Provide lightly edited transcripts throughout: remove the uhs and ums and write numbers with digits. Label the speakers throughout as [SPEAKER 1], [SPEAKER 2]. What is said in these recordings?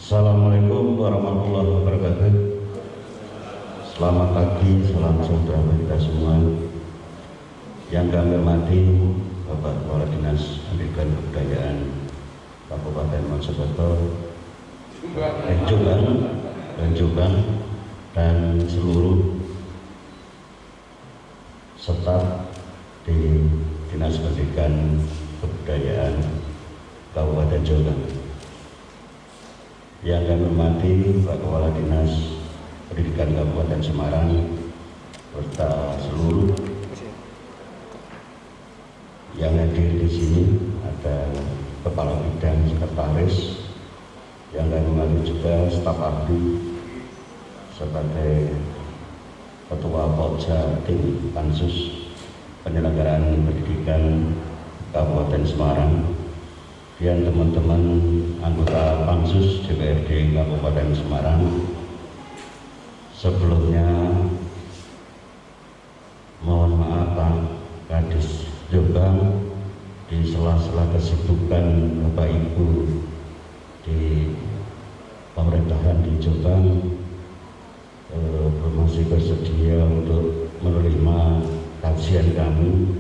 [SPEAKER 1] Assalamualaikum warahmatullahi wabarakatuh. Selamat pagi, salam sejahtera kita semua. Yang kami hormati Bapak Kepala Dinas Pendidikan Kebudayaan Kabupaten Mojokerto, Jombang, dan seluruh staf di Dinas Pendidikan Kebudayaan Kabupaten Jombang. Yang kami hormati Pak Kepala Dinas Pendidikan Kabupaten Semarang serta seluruh yang hadir di sini, ada Kepala Bidang Sekretaris, yang kami hormati juga staf ahli sebagai Ketua Pokja Tim Pansus Penyelenggaraan Pendidikan Kabupaten Semarang, dan teman-teman anggota Pansus DPRD Kabupaten Semarang. Sebelumnya mohon maaf Pak Kadis Jombang, di sela-sela kesibukan Bapak Ibu di pemerintahan di Jombang, masih bersedia untuk menerima kajian kami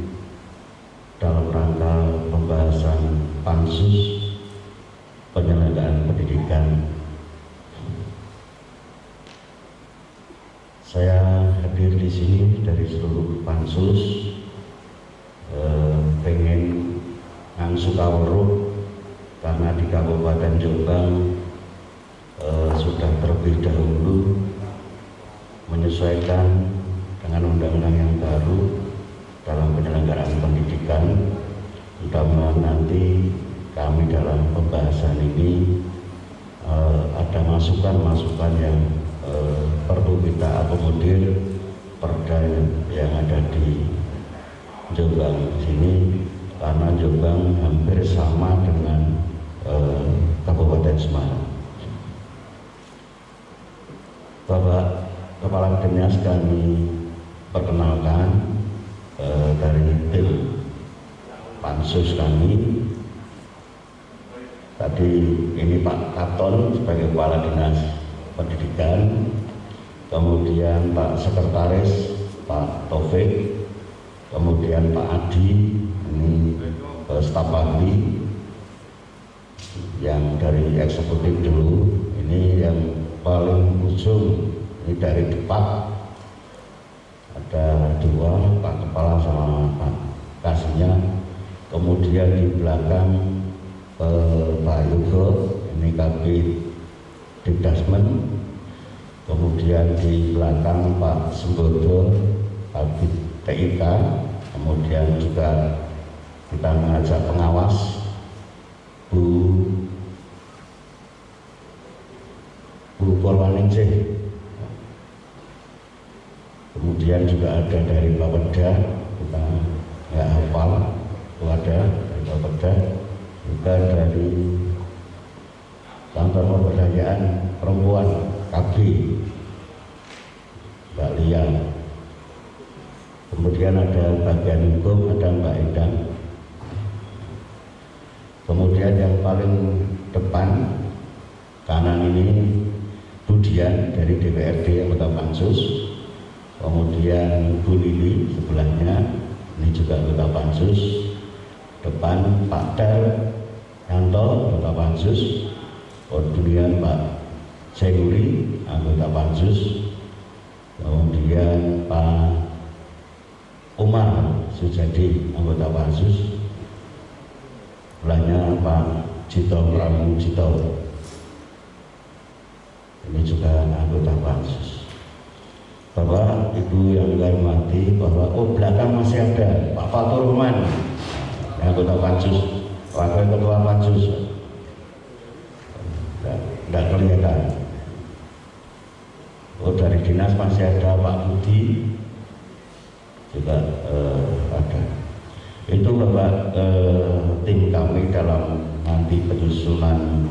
[SPEAKER 1] dalam rangka pembahasan Pansus Penyelenggaraan Pendidikan. Saya hadir di sini dari seluruh Pansus, pengen ngangsu kawruh karena di Kabupaten Jombang sudah terlebih dahulu menyesuaikan dengan undang-undang yang baru dalam penyelenggaraan pendidikan. Mudah-mudahan nanti kami dalam pembahasan ini ada masukan-masukan yang perlu kita akomodir perda yang ada di Jombang sini, karena Jombang hampir sama dengan Kabupaten Semarang. Bapak Kepala Dinas kami perkenalkan dari tim Pansus kami. Tadi ini Pak Katon sebagai Kepala Dinas Pendidikan, kemudian Pak Sekretaris Pak Taufik, kemudian Pak Adi, ini staf ahli yang dari eksekutif dulu, ini yang paling ujung ini dari depan ada dua, Pak Kepala sama Pak Kasihnya, kemudian di belakang Pak Yugo, ini Kabid Dikdasmen, kemudian di belakang Pak Sembodo, Kabid TIK, kemudian juga kita mengajak pengawas Bu Purwaningsih, kemudian juga ada dari Bapeda, kita nggak hafal, itu ada dari Bapeda, juga dari Kantor Pemberdayaan Perempuan KB Mbak Lia, kemudian ada bagian hukum, ada Mbak Endang, kemudian yang paling depan kanan ini Budian dari DPRD anggota Pansus, kemudian Bu Lili sebelahnya, ini juga anggota Pansus, depan Pak Ter Yanto anggota Pansus, kemudian Pak Seguri anggota Pansus, kemudian Pak Umar Sujadi anggota Pansus, sebelahnya Pak Cito Pramujito, ini juga anggota Pansus. Bapak Ibu yang kami hormati, bahwa belakang masih ada Pak Fatur Rahman, anggota Pansus, wakil ketua Pansus, tidak kelihatan. Dari dinas masih ada Pak Budi, juga ada. Itu Bapak tim kami dalam nanti penyusunan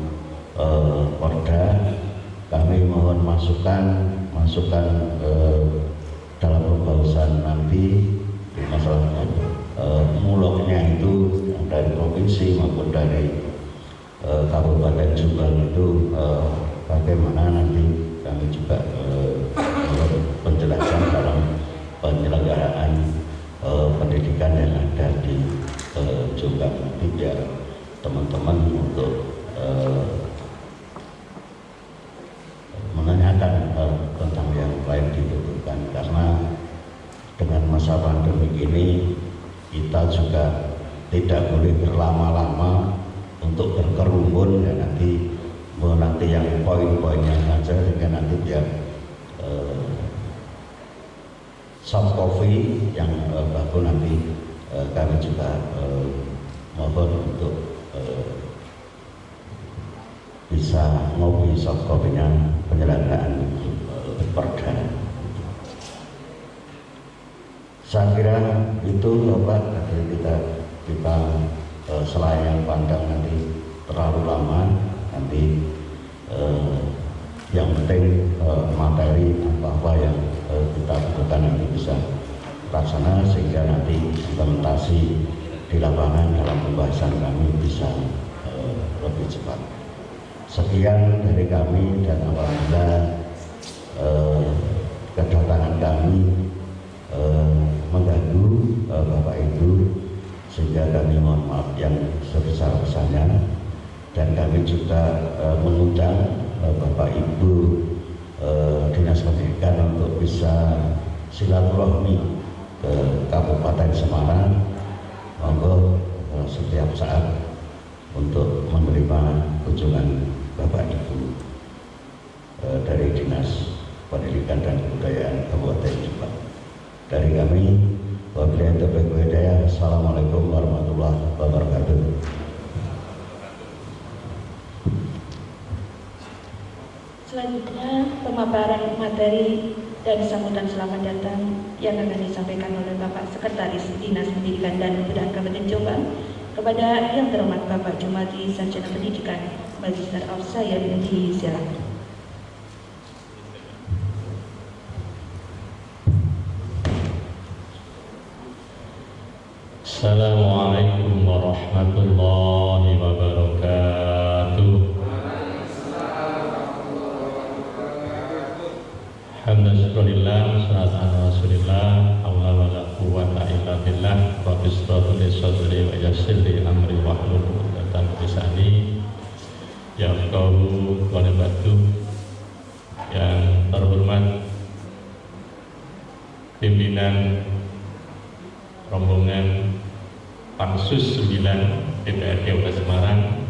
[SPEAKER 1] Porda. Kami mohon masukan dalam pembahasan nanti di masalah muloknya itu dari provinsi maupun dari Kabupaten Jombang itu bagaimana nanti kami juga penjelasan dalam penyelenggaraan pendidikan yang ada di Jombang nanti, biar teman-teman untuk menanyakan tentang yang lain dibutuhkan, karena dengan masa pandemi ini kita juga tidak boleh berlama-lama untuk berkerumun ya, nanti yang poin-poinnya saja, sehingga nanti biar soft coffee yang bagus nanti kami juga mohon untuk bisa ngopi soft coffee-nya penyelenggaraan perda. Saya kira itu Bapak, kita selayang pandang nanti terlalu lama, nanti yang penting materi apa yang kita butuhkan nanti bisa laksana, sehingga nanti implementasi di lapangan dalam pembahasan kami bisa lebih cepat. Sekian dari kami, dan apabila kedatangan kami mengganggu Bapak Ibu, sehingga kami mohon maaf yang sebesar-besarnya, dan kami juga mengundang Bapak Ibu Dinas Pendidikan untuk bisa silaturahmi ke Kabupaten Semarang. Monggo setiap saat untuk menerima kunjungan Bapak Ibu dari Dinas Pendidikan dan Kebudayaan Kabupaten Jombang. Dari kami, wabillahi taufiq wal hidayah. Assalamualaikum warahmatullahi wabarakatuh.
[SPEAKER 2] Selanjutnya pemaparan materi dan sambutan selamat datang yang akan disampaikan oleh Bapak Sekretaris Dinas Pendidikan dan Kebudayaan Kabupaten Jombang kepada yang terhormat Bapak Jumadi Sarjana Pendidikan Magister of Science, disilakan.
[SPEAKER 3] Assalamualaikum warahmatullahi wabarakatuh. Alhamdulillah, salatu ala rasulillah, awla wa la quwwata illa billah, rabbi shrah li sadri wa yassir li amri wahlul 'uqdatam min lisani yafqahu qawli. Yang terhormat pimpinan rombongan Pansus 9 DPRD Kota Semarang,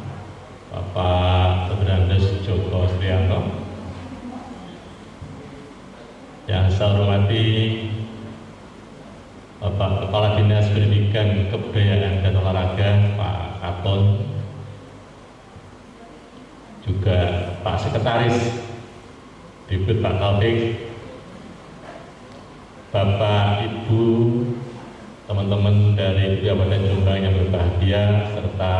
[SPEAKER 3] Bapak Subrandes Joko Srianto. Yang saya hormati Bapak Kepala Dinas Pendidikan, Kebudayaan dan Olahraga Pak Katon, juga Pak Sekretaris Diput Pak Taufik, Bapak Ibu, teman-teman dari Kabupaten Jombang yang berbahagia, serta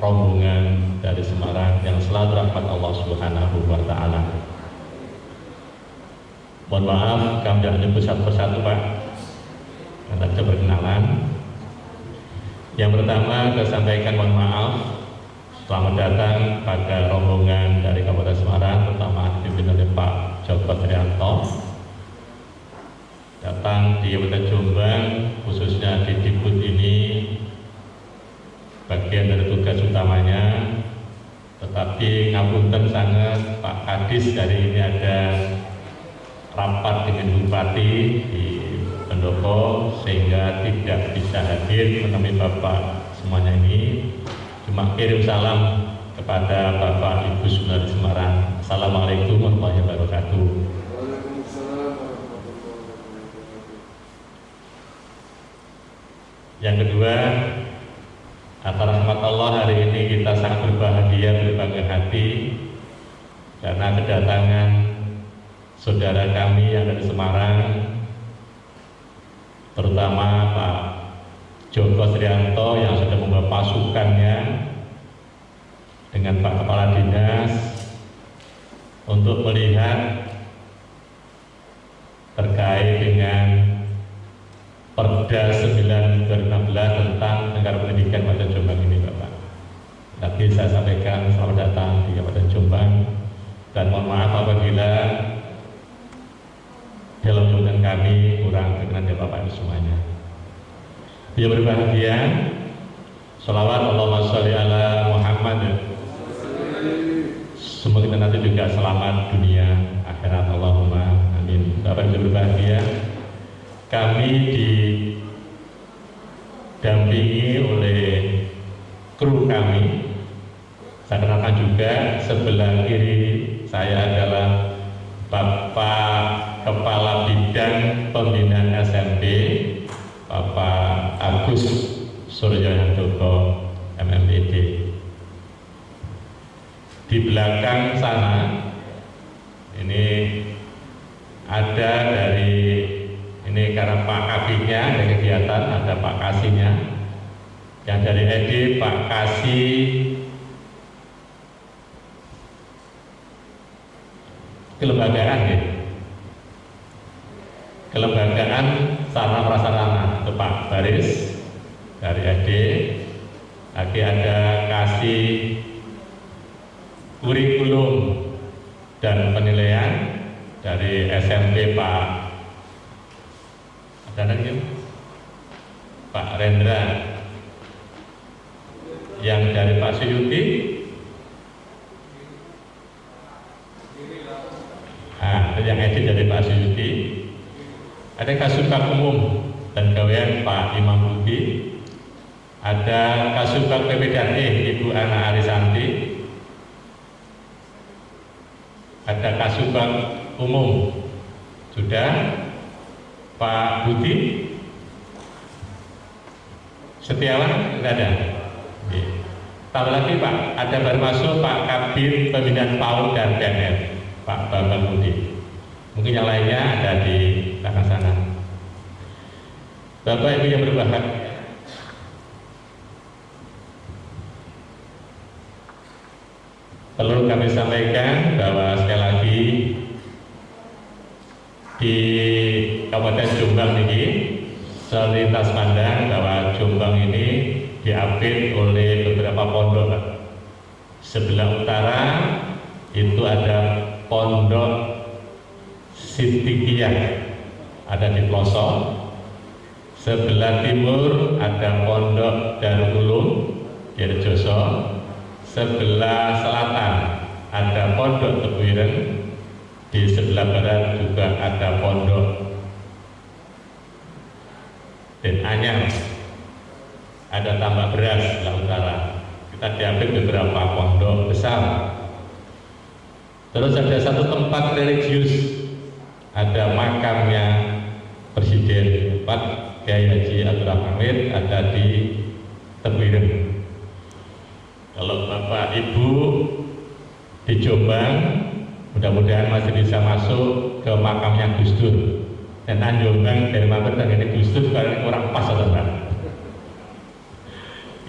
[SPEAKER 3] rombongan dari Semarang yang selalu rahmat Allah Subhanahu wa Ta'ala. Mohon maaf, kami tidak menyebut satu persatu Pak, karena bisa berkenalan. Yang pertama, saya sampaikan mohon maaf, selamat datang pada rombongan dari Kabupaten Semarang, terutama dipimpin oleh Pak Joko Trianto, datang di Kabupaten Jombang, khususnya di Diput ini bagian dari tugas utamanya. Tetapi ngapunten sangat Pak Kadis, hari ini ada rapat dengan Bupati di Pendopo sehingga tidak bisa hadir menemui Bapak semuanya ini. Cuma kirim salam kepada Bapak Ibu Sunari Semarang. Assalamualaikum warahmatullahi wabarakatuh. Yang kedua, atas rahmat Allah hari ini kita sangat berbahagia, berbangga hati karena kedatangan saudara kami yang dari Semarang, terutama Pak Joko Srianto yang sudah membawa pasukannya dengan Pak Kepala Dinas untuk melihat terkait dengan Perda 9 2016 tentang Negara Pendidikan Kabupaten Jombang ini Bapak. Tapi saya sampaikan selamat datang di Kabupaten Jombang dan mohon maaf apabila dalam jabatan kami kurang berkenan dari Bapak Ibu semuanya. Yang berbahagia, sholawat Allahumma sholli ala Muhammad. Semoga kita nanti juga selamat dunia akhirat, Allahumma amin. Bapak Ibu berbahagia, kami didampingi oleh kru kami. Saya kenalkan juga, sebelah kiri saya adalah Bapak Kepala Bidang Pembinaan SMP, Bapak Agus Suryohandoko, MMPD. Di belakang sana ini ada dari ini karena Pak Kabinya ada kegiatan, ada Pak Kasihnya. Yang dari ED Pak Kasih kelembagaan ya. Kelembagaan sarana prasarana itu Pak Baris dari ED. Lagi ada Kasih kurikulum dan penilaian dari SMP Pak ada lagi Pak Rendra. Yang dari Pak Suyuti yang edit dari Pak Suyuti. Ada Kasubag Umum dan Gawean Pak Imam Budi. Ada Kasubag PP dan Ibu Ana Arisanti. Ada Kasubag Umum sudah Pak Budi Setiawan tidak ada. Tambah lagi Pak, ada baru masuk Pak Kabir Pembinaan PAUD dan PNR, Pak Bambang Budi. Mungkin yang lainnya ada di belakang sana. Bapak Ibu yang berbahagia, perlu kami sampaikan bahwa sekali lagi di Kabupaten Jombang ini selintas pandang bahwa Jombang ini diapit oleh beberapa pondok. Sebelah utara itu ada pondok Siddiqiyah, ada di pelosok. Sebelah timur ada pondok Darul Ulum di Rejoso. Sebelah selatan ada pondok Tebuireng. Di sebelah barat juga ada pondok Den Anyar. Ada Tambak Beras sebelah utara. Kita diambil beberapa pondok besar. Terus ada satu tempat religius, ada makamnya Presiden Pak Kiai Haji Abdul Hamid, ada di Tebuireng. Kalau Bapak Ibu di Jombang, mudah-mudahan masih bisa masuk ke makamnya Gus Dur. Dan Jombang dari Mampir dan ini Gus Dur karena kurang pas atau enggak?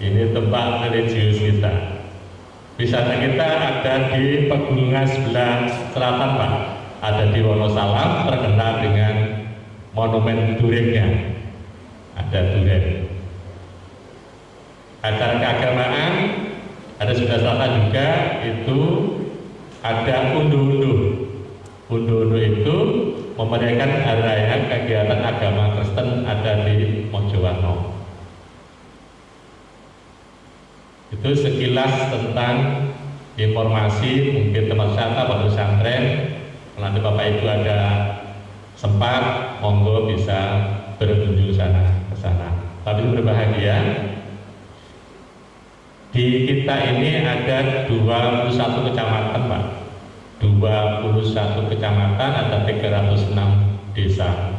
[SPEAKER 3] Ini tempat religius kita. Wisata kita ada di pegunungan sebelah selatan Pak. Ada di Wonosalam, terkenal dengan monumen durengnya. Ada dureng. Acara keagamaan ada sebelah selatan juga, itu ada unduh-unduh. Unduh-unduh itu memeriahkan hari raya kegiatan agama Kristen ada di Mojowarno. Itu sekilas tentang informasi mungkin tempat wisata pada pesantren. Nanti Bapak Ibu ada sempat, monggo bisa berkunjung ke sana. Tapi berbahagia, di kita ini ada 21 kecamatan Pak. 21 kecamatan, ada 306 desa.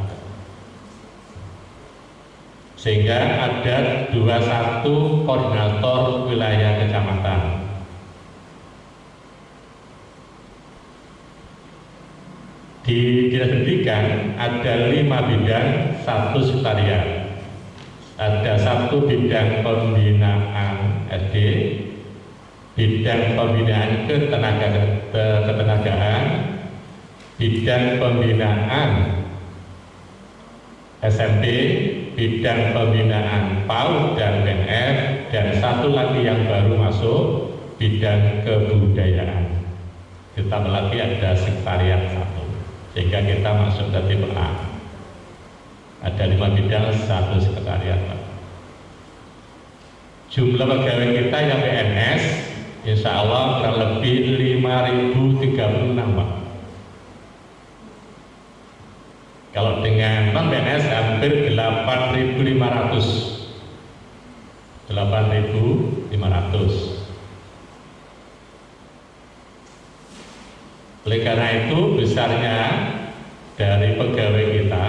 [SPEAKER 3] Sehingga ada 21 koordinator wilayah kecamatan. Di dinas pendidikan ada 5 bidang, 1 sekretariat. Ada 1 bidang pembinaan SD, bidang pembinaan ketenagaan, bidang pembinaan SMP, bidang pembinaan PAUD dan PNR, dan 1 lagi yang baru masuk, bidang kebudayaan. ditambah lagi ada sekretariat 1, sehingga kita masuk ke tipe A. Ada 5 bidang, 1 sekretariat, Pak. Jumlah pegawai kita yang PNS, insya Allah kurang lebih 5.036, Pak. Kalau dengan non PNS hampir 8.500. 8.500. Oleh karena itu besarnya dari pegawai kita,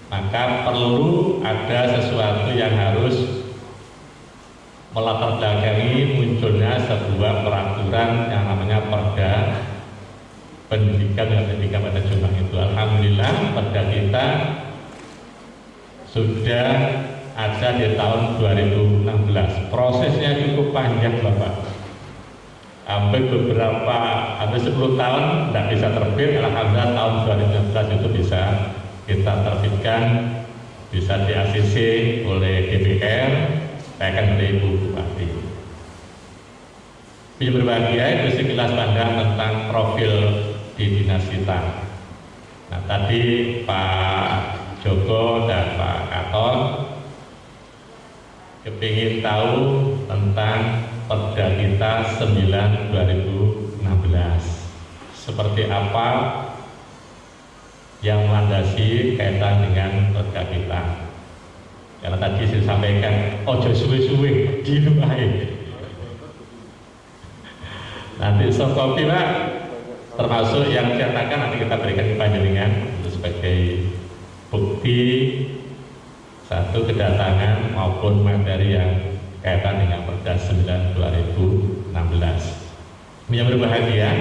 [SPEAKER 3] maka perlu ada sesuatu yang harus melatar belakangi munculnya sebuah peraturan yang namanya Perda Pendidikan dan Pendidikan pada Jombang itu. Alhamdulillah perda kita sudah ada di tahun 2016. Prosesnya cukup panjang, Bapak. Hampir 10 tahun tidak bisa terbit. Alhamdulillah tahun 2016 itu bisa kita terbitkan, bisa di ACC oleh DPR, akan oleh Ibu Bupati. Yang berbahagia itu sekilas pandang tentang profil di dinas kita. Nah, tadi Pak Joko dan Pak Katon kepingin tahu tentang Perda kita 9/2016 seperti apa yang melandasi kaitan dengan perda kita. Karena tadi saya sampaikan, ojo suwe-suwe di rumah ini. Nanti soft copy, Pak, termasuk yang cetakan nanti kita berikan ke panjenengan sebagai bukti satu kedatangan maupun materi yang kaitan dengan Perda 9/2016. Yang berbahagia,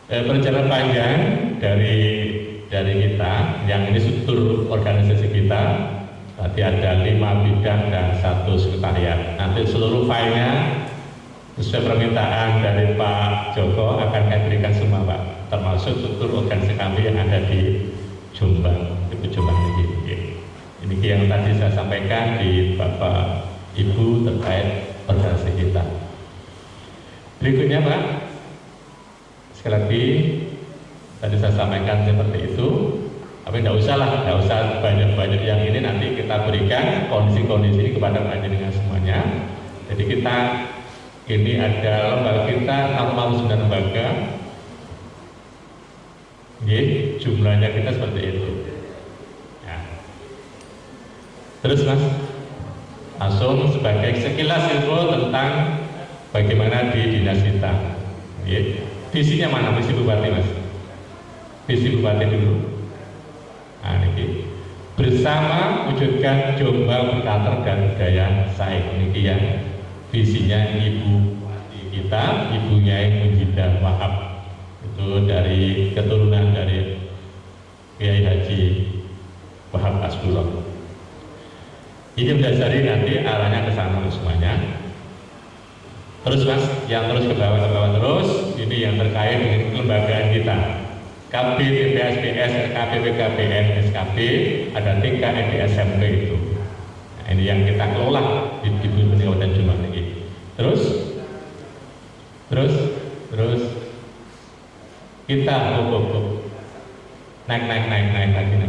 [SPEAKER 3] perjalanan panjang dari kita, yang ini struktur organisasi kita. Tadi ada 5 bidang dan 1 sekretariat. Nanti seluruh filenya sesuai permintaan dari Pak Joko akan kami berikan semua, Pak, termasuk struktur organisasi kami yang ada di Jombang, di Jombang ini. Ini yang tadi saya sampaikan di Bapak Ibu terkait organisasi kita. Berikutnya, Pak, sekali lagi tadi saya sampaikan seperti itu. Tapi tidak usah banyak-banyak yang ini, nanti kita berikan kondisi-kondisi kepada panjenengan semuanya. Jadi kita ini ada lembaga kita 69 lembaga. Jumlahnya kita seperti itu. Ya. Terus, Mas, langsung sebagai sekilas info tentang bagaimana di dinas kita. Visinya mana, visi Bupati, Mas? Visi Bupati dulu. Nah, ini bersama wujudkan Jombang berkarakter dan budaya saing. Ini yang visinya Ibu Bupati kita, Ibu Nyai Munjidah Wahab, itu dari keturunan dari Kiai Haji Wahab Asbullah. Ini mendasari nanti arahnya ke sana semuanya. Terus, Mas, yang terus ke bawah terus, ini yang terkait dengan kelembagaan kita. KB, TPSPS, RKP, PKPN, SKP, ada TK, SD, SMP itu. Nah, ini yang kita kelola di Kabupaten Jombang ini. Terus kita naik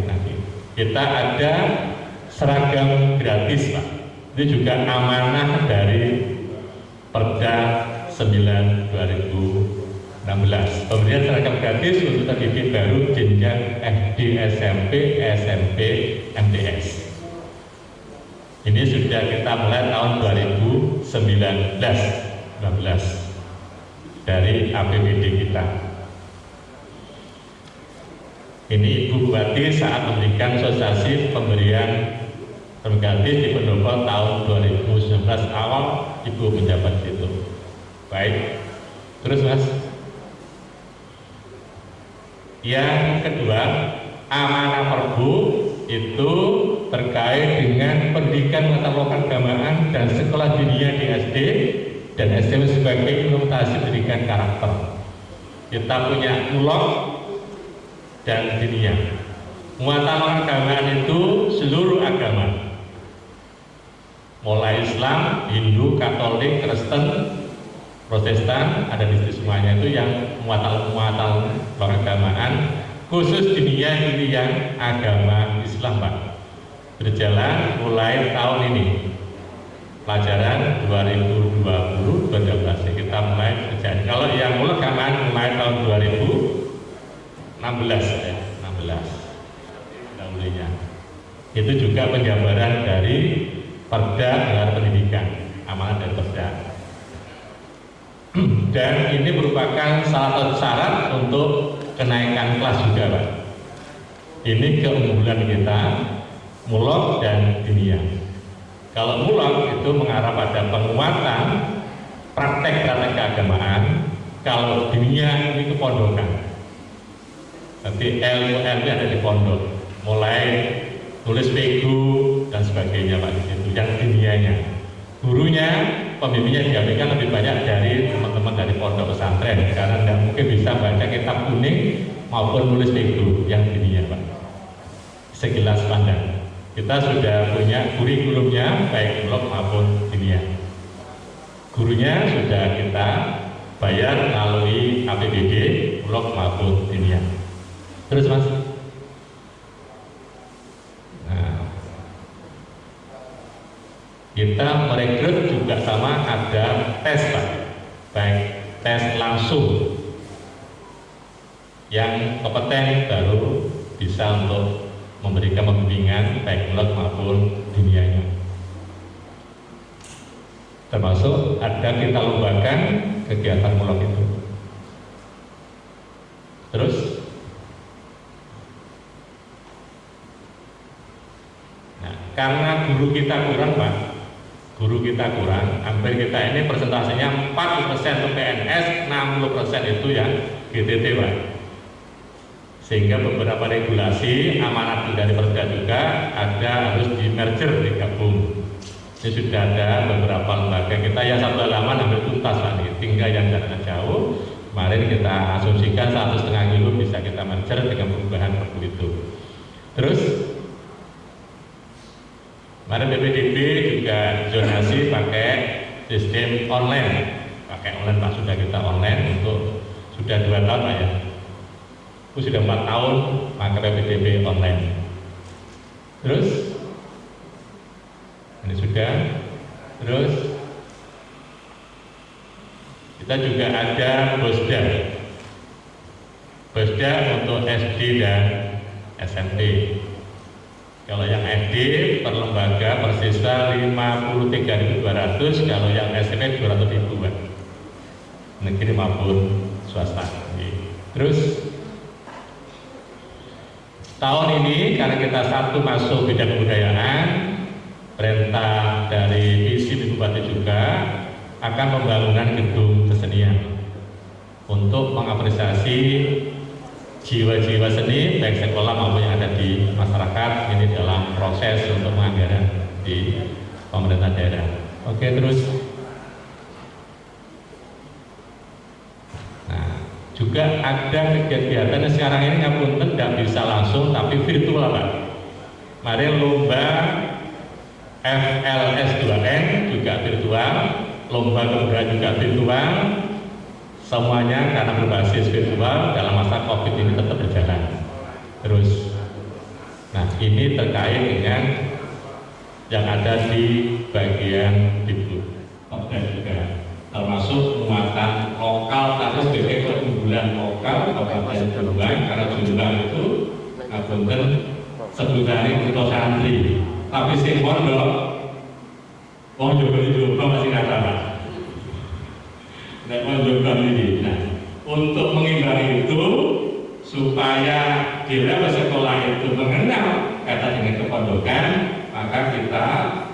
[SPEAKER 3] lagi. Kita ada seragam gratis, Pak. Itu juga amanah dari Perda 9/2016. Pemberian seragam gratis untuk terdidik baru jenjang SD, SMP, MTS. Ini sudah kita mulai tahun 2019 dari APBD kita. Ini Ibu Bupati saat memberikan sosialisasi pemberian gratis di Pendopo tahun 2019 awal Ibu menjabat itu. Baik, terus, Mas. Yang kedua, amanah Perbu itu terkait dengan pendidikan pengetahuan keagamaan dan sekolah dinia di SD dan SMP sebagai implementasi pendidikan karakter. Kita punya ulok dan dinia. Muatan keagamaan itu seluruh agama, mulai Islam, Hindu, Katolik, Kristen, Protestan, ada di semuanya itu yang muatan keagamaan, khusus dunia ini yang agama Islam Pak, berjalan mulai tahun ini. Pelajaran 2020-2012 kita mulai berjalan. Kalau yang keagamaan mulai tahun 2016 ya, 16 dahulunya. Itu juga penjabaran dari Perda Gelar Pendidikan, amanat dari Perda. Dan ini merupakan salah satu syarat untuk kenaikan kelas juga Pak. Ini keunggulan kita, mulok dan dunia. Kalau mulok itu mengarah pada penguatan praktek-praktek keagamaan, kalau dunia ini kepondokan. Nanti ilmu-ilmu ada di pondok, mulai tulis pegu dan sebagainya Pak di situ, yang dunianya. Gurunya, pembimbingnya diambilkan lebih banyak dari teman-teman dari pondok pesantren, karena tidak mungkin bisa baca kitab kuning maupun nulis pegu yang dunia Pak. Sekilas pandang, kita sudah punya kurikulumnya baik blok maupun dunia. Gurunya sudah kita bayar melalui APBD blok maupun dunia. Terus Mas. Kita merekrut juga sama ada tes Pak, baik tes langsung yang kompeten baru bisa untuk memberikan pembimbingan baik blog maupun dunianya. Termasuk ada kita lombakan kegiatan blog itu. Terus karena guru kita kurang Pak, guru kita kurang, hampir kita ini persentasenya 40% untuk PNS, 60% itu yang GTT Pak. Sehingga beberapa regulasi amanat dari Perda juga ada harus di merger, digabung. Ini sudah ada beberapa lembaga kita yang satu halaman hampir tuntas Pak, tinggal yang jaraknya jauh. Kemarin kita asumsikan 1,5 kilo bisa kita merger dengan perubahan perpu itu. Terus kemarin BPDB juga zonasi pakai sistem online, Pak, sudah kita online untuk sudah 2 tahun Pak ya. Itu sudah 4 tahun pakai PPDB online. Terus ini sudah. Terus kita juga ada BOSDA untuk SD dan SMP. Kalau yang SD per lembaga per siswa 53.200, kalau yang SMP 200.000 Pak. Negeri maupun swasta. Terus tahun ini karena kita satu masuk bidang kebudayaan, perintah dari visi Bupati juga akan pembangunan gedung kesenian untuk mengapresiasi jiwa-jiwa seni baik sekolah maupun yang ada di masyarakat. Ini dalam proses untuk penganggaran di pemerintah daerah. Oke, terus juga ada kegiatan yang sekarang ini ngapunten tidak bisa langsung tapi virtual Pak. Mari lomba FLS2N juga virtual, lomba kebudayaan juga virtual, semuanya karena berbasis virtual dalam masa COVID ini tetap berjalan. Terus, nah ini terkait dengan yang ada di bagian Dikbud dan juga termasuk muatan lokal, tapi sebagai keunggulan lokal Kabupaten Jombang, karena Jombang itu Kabupaten sebutannya kita santri, tapi sing pondok wong Jombang masih kata Pak. Nek wong Jombang ini, nah untuk mengimbangi itu supaya kira sekolah itu mengenal kata dengan kepondokan, maka kita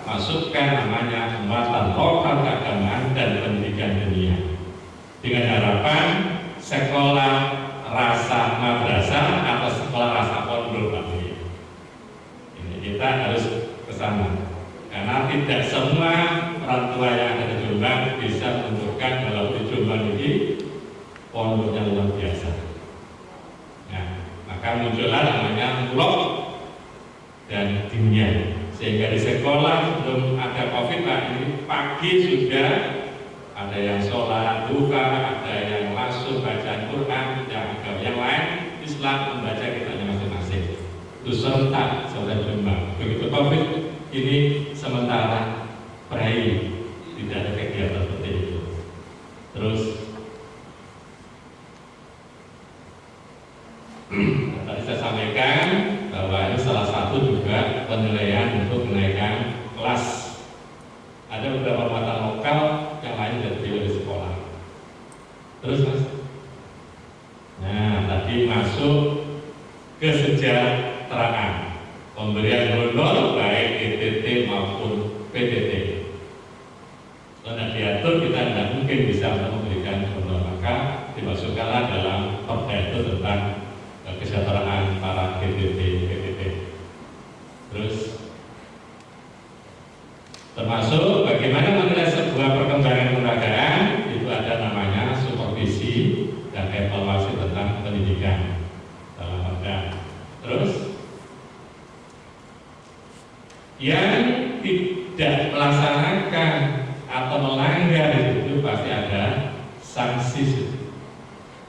[SPEAKER 3] masukkan namanya muatan lokal keagamaan dan pendidikan dunia dengan harapan sekolah rasa madrasah atau sekolah rasa pondok. Ini kita harus ke sana karena tidak semua orang tua yang ada di Jombang bisa menunjukkan kalau di Jombang ini pondoknya luar biasa. Nah, maka muncullah namanya blok dan dunia. Sehingga di sekolah sebelum ada COVID Pak, ini pagi sudah ada yang sholat duha, ada yang langsung baca Quran, yang lain Islam membaca kitabnya masing-masing. Itu serentak sholat Jumat. Begitu COVID ini sementara peraih, tidak ada kegiatan seperti itu. Terus tadi saya sampaikan bahwa ini salah satu juga penilaian untuk menaikkan kelas. Ada beberapa mata lokal yang lain tidak dipilih di sekolah. Terus mas, nah tadi masuk kesejahteraan, pemberian honor baik DTT maupun PTT. Kalau diatur kita tidak mungkin bisa memberikan honor, maka dimasukkanlah dalam perda itu tentang kesejahteraan para DTT PTT. Terus termasuk bagaimana menilai sebuah perkembangan kelembagaan, itu ada namanya supervisi dan evaluasi tentang pendidikan dalam perda. Terus yang tidak melaksanakan atau melanggar itu pasti ada sanksi.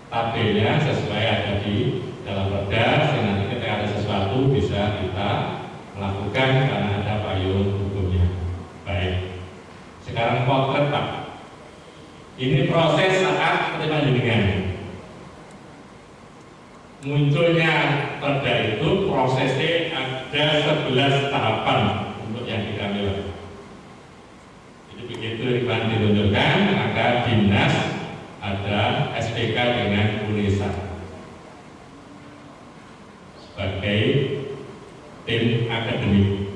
[SPEAKER 3] Tabelnya sesuai ada di dalam perda, sehingga nanti ketika ada sesuatu bisa kita melakukan karena ada payung hukumnya. Baik, sekarang potret Pak. Ini proses saat terima jenengan. Munculnya perda itu prosesnya ada 11 tahapan untuk yang diambil. Jadi begitu iklan ditunjukkan, maka dinas ada SPK dengan UNESA sebagai tim akademik.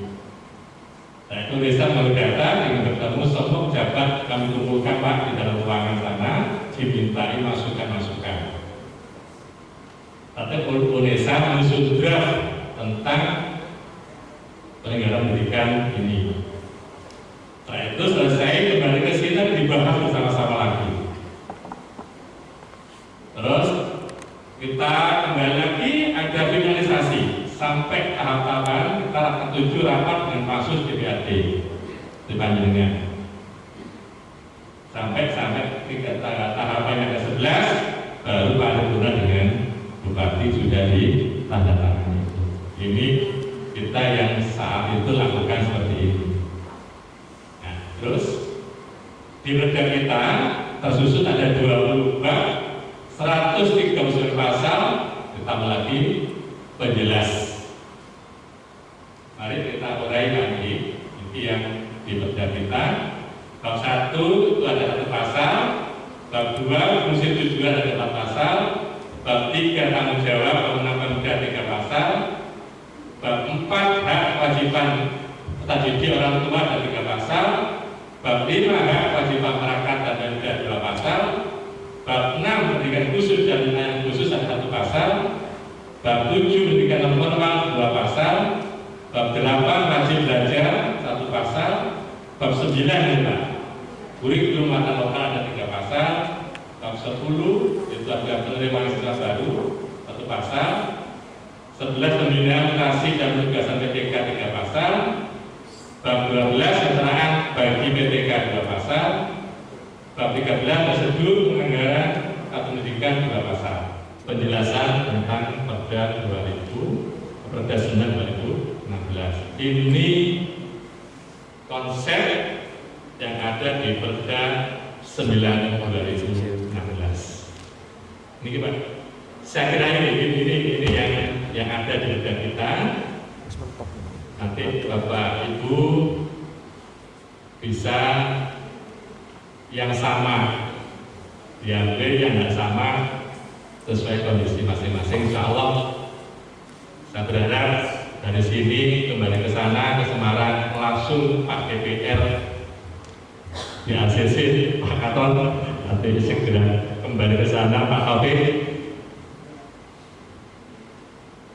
[SPEAKER 3] Nah itu UNESA mau data dengan bertemu semua pejabat kami kumpulkan Pak di dalam ruangan sana, dimintai masukan-masukan. Tapi UNESA menyusun draft tentang penyelenggaraan pendidikan ini. Setelah itu selesai kembali ke sini dibahas bersama-sama lagi. Terus kita kembali lagi ada finalisasi sampai tahap-tahapan kita ketujuh rapat dengan Pansus DPRD di Panjenengan. Sampai tiga tahapan yang ke-11 baru paripurna dengan Bupati sudah ditandatangani. Ini kita yang saat itu lakukan seperti ini. Nah, terus di perda kita tersusun ada 20 bab, 139 pasal, ditambah lagi penjelas. Mari kita urai lagi ini yang di perda kita. Bab 1 itu ada 1 pasal, bab 2 fungsi tujuan ada 4 pasal, bab 3 tanggung jawab kewenangan pemuda 3 pasal, bab 4 hak kewajiban peserta didik orang tua ada 3 pasal, bab 5 hak kewajiban perangkat dan denda 2 pasal, bab 6 pendidikan khusus dan pendidikan khusus ada 1 pasal, bab 7 pendidikan normal 2 pasal, bab 8 wajib belajar 1 pasal, bab 9 kurikulum mata lokal ada 3 pasal, bab 10 itu ada penerimaan siswa baru 1 pasal, 11 pembinaan mutasi dan penugasan PTK 3 pasal, bab 12 keterangan bagi PTK 2 pasal, bab 13 prosedur penyelenggaraan pendidikan 2 pasal. Penjelasan tentang Perda 9 2016. Ini konsep yang ada di Perda 9 2016. Ini Pak, saya kira ini yang ada di Perda kita. Nanti Bapak Ibu bisa yang sama diambil, yang tidak sama sesuai kondisi masing-masing. Insya Allah saya berharap dari sini kembali ke sana, ke Semarang, langsung Pak DPR di ACC Pak Katon nanti segera kembali ke sana. Pak Taufik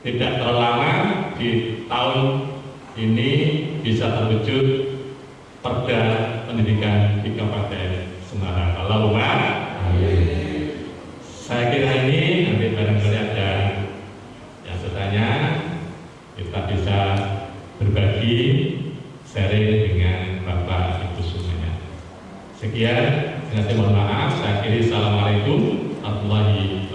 [SPEAKER 3] tidak terlalu lama di tahun ini bisa terwujud Perda Pendidikan di Kabupaten Semarang. Allahumma amin. Saya kira ini nanti barangkali ada yang bertanya, kita bisa berbagi sharing dengan Bapak Ibu semuanya. Sekian. Dengan saya mohon maaf, saya akhiri. Assalamualaikum warahmatullahi